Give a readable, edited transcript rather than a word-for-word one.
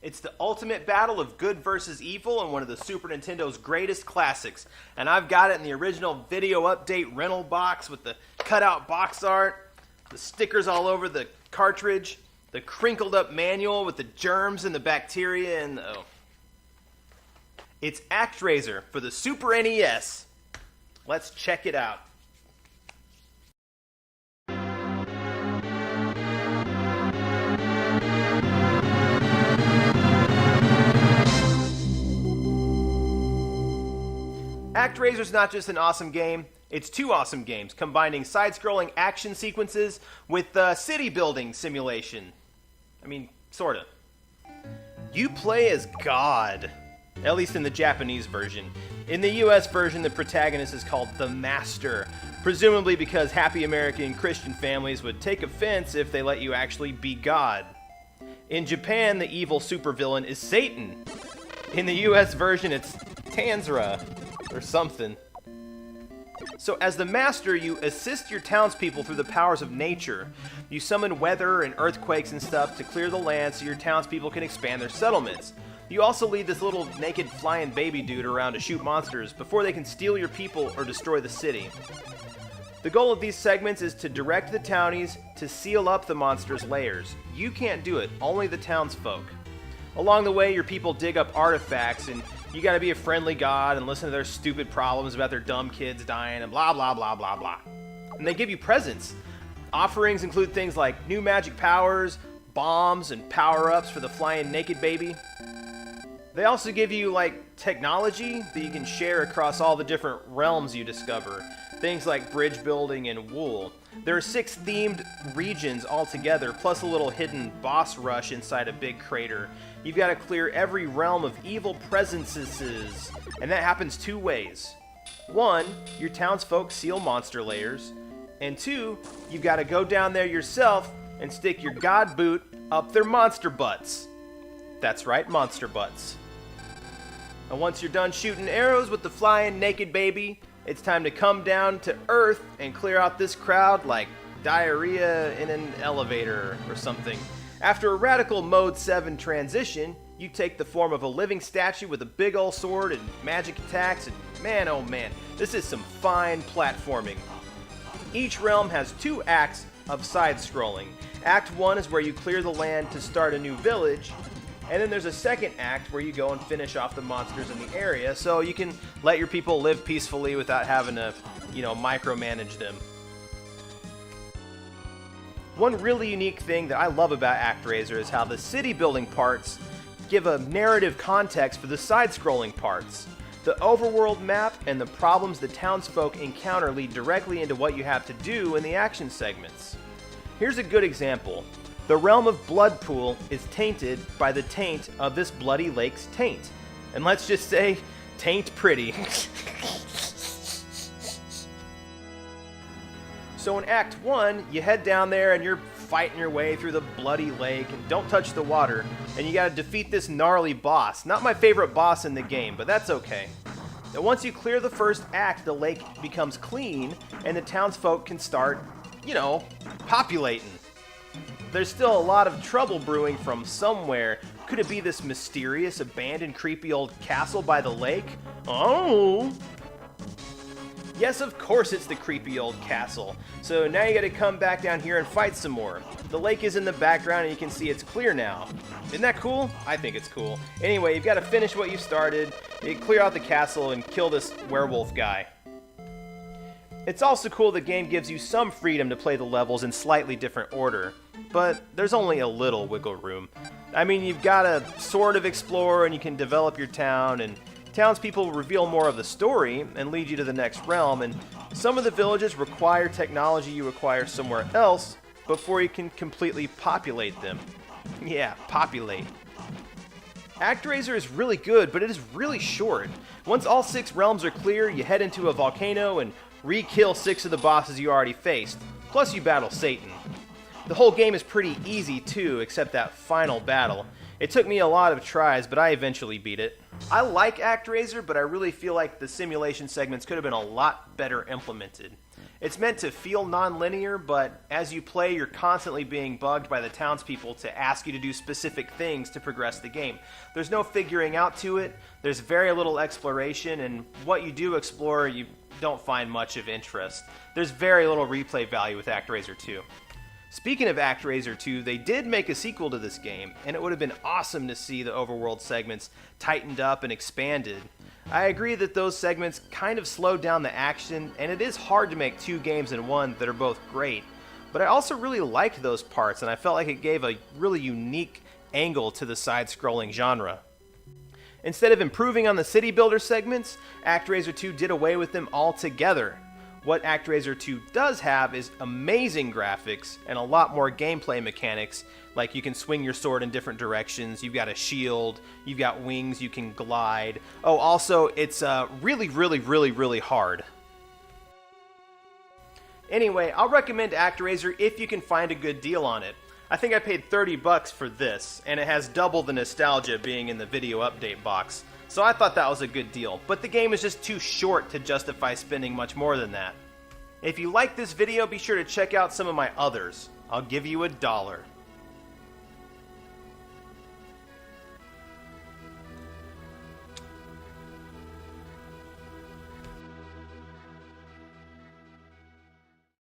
It's the ultimate battle of good versus evil and one of the Super Nintendo's greatest classics. And I've got it in the original video update rental box with the cutout box art, the stickers all over the cartridge, the crinkled up manual with the germs and the bacteria and the... Oh. It's Actraiser for the Super NES. Let's check it out. Actraiser is not just an awesome game, it's two awesome games, combining side-scrolling action sequences with city building simulation. I mean, sorta. You play as God, at least in the Japanese version. In the US version, the protagonist is called the Master, presumably because happy American Christian families would take offense if they let you actually be God. In Japan, the evil supervillain is Satan. In the US version, it's Tanzra. Or something. So as the Master, you assist your townspeople through the powers of nature. You summon weather and earthquakes and stuff to clear the land so your townspeople can expand their settlements. You also lead this little naked flying baby dude around to shoot monsters before they can steal your people or destroy the city. The goal of these segments is to direct the townies to seal up the monsters' lairs. You can't do it, only the townsfolk. Along the way, your people dig up artifacts, and you gotta be a friendly god and listen to their stupid problems about their dumb kids dying and blah blah blah blah blah. And they give you presents. Offerings include things like new magic powers, bombs, and power-ups for the flying naked baby. They also give you, like, technology that you can share across all the different realms you discover. Things like bridge building and wool. There are 6 themed regions altogether, plus a little hidden boss rush inside a big crater. You've got to clear every realm of evil presences, and that happens 2 ways. 1, your townsfolk seal monster lairs, and 2, you've got to go down there yourself and stick your god boot up their monster butts. That's right, monster butts. And once you're done shooting arrows with the flying naked baby, it's time to come down to Earth and clear out this crowd like diarrhea in an elevator or something. After a radical Mode 7 transition, you take the form of a living statue with a big ol' sword and magic attacks, and man oh man, this is some fine platforming. Each realm has 2 acts of side-scrolling. Act 1 is where you clear the land to start a new village, and then there's a second act where you go and finish off the monsters in the area, so you can let your people live peacefully without having to, micromanage them. One really unique thing that I love about Actraiser is how the city building parts give a narrative context for the side-scrolling parts. The overworld map and the problems the townsfolk encounter lead directly into what you have to do in the action segments. Here's a good example. The realm of Bloodpool is tainted by the taint of this bloody lake's taint. And let's just say, taint pretty. So in Act 1, you head down there and you're fighting your way through the bloody lake, and don't touch the water, and you gotta defeat this gnarly boss. Not my favorite boss in the game, but that's okay. Now once you clear the first act, the lake becomes clean, and the townsfolk can start, populating. There's still a lot of trouble brewing from somewhere. Could it be this mysterious, abandoned, creepy old castle by the lake? Oh! Yes, of course it's the creepy old castle. So now you gotta come back down here and fight some more. The lake is in the background and you can see it's clear now. Isn't that cool? I think it's cool. Anyway, you've gotta finish what you started, you clear out the castle and kill this werewolf guy. It's also cool the game gives you some freedom to play the levels in slightly different order, but there's only a little wiggle room. I mean, you've got to sort of explore and you can develop your town, and townspeople reveal more of the story and lead you to the next realm, and some of the villages require technology you acquire somewhere else before you can completely populate them. Yeah, populate. Actraiser is really good, but it is really short. Once all 6 realms are clear, you head into a volcano and re-kill 6 of the bosses you already faced, plus you battle Satan. The whole game is pretty easy too, except that final battle. It took me a lot of tries, but I eventually beat it. I like Actraiser, but I really feel like the simulation segments could have been a lot better implemented. It's meant to feel non-linear, but as you play, you're constantly being bugged by the townspeople to ask you to do specific things to progress the game. There's no figuring out to it, there's very little exploration, and what you do explore, you don't find much of interest. There's very little replay value with Actraiser 2. Speaking of Actraiser 2, they did make a sequel to this game, and it would have been awesome to see the overworld segments tightened up and expanded. I agree that those segments kind of slowed down the action, and it is hard to make two games in one that are both great, but I also really liked those parts, and I felt like it gave a really unique angle to the side-scrolling genre. Instead of improving on the city builder segments, Actraiser 2 did away with them altogether. What Actraiser 2 does have is amazing graphics and a lot more gameplay mechanics, like you can swing your sword in different directions, you've got a shield, you've got wings, you can glide. Oh, also, it's really hard. Anyway, I'll recommend Actraiser if you can find a good deal on it. I think I paid $30 for this, and it has double the nostalgia being in the video update box. So I thought that was a good deal, but the game is just too short to justify spending much more than that. If you like this video, be sure to check out some of my others. I'll give you $1.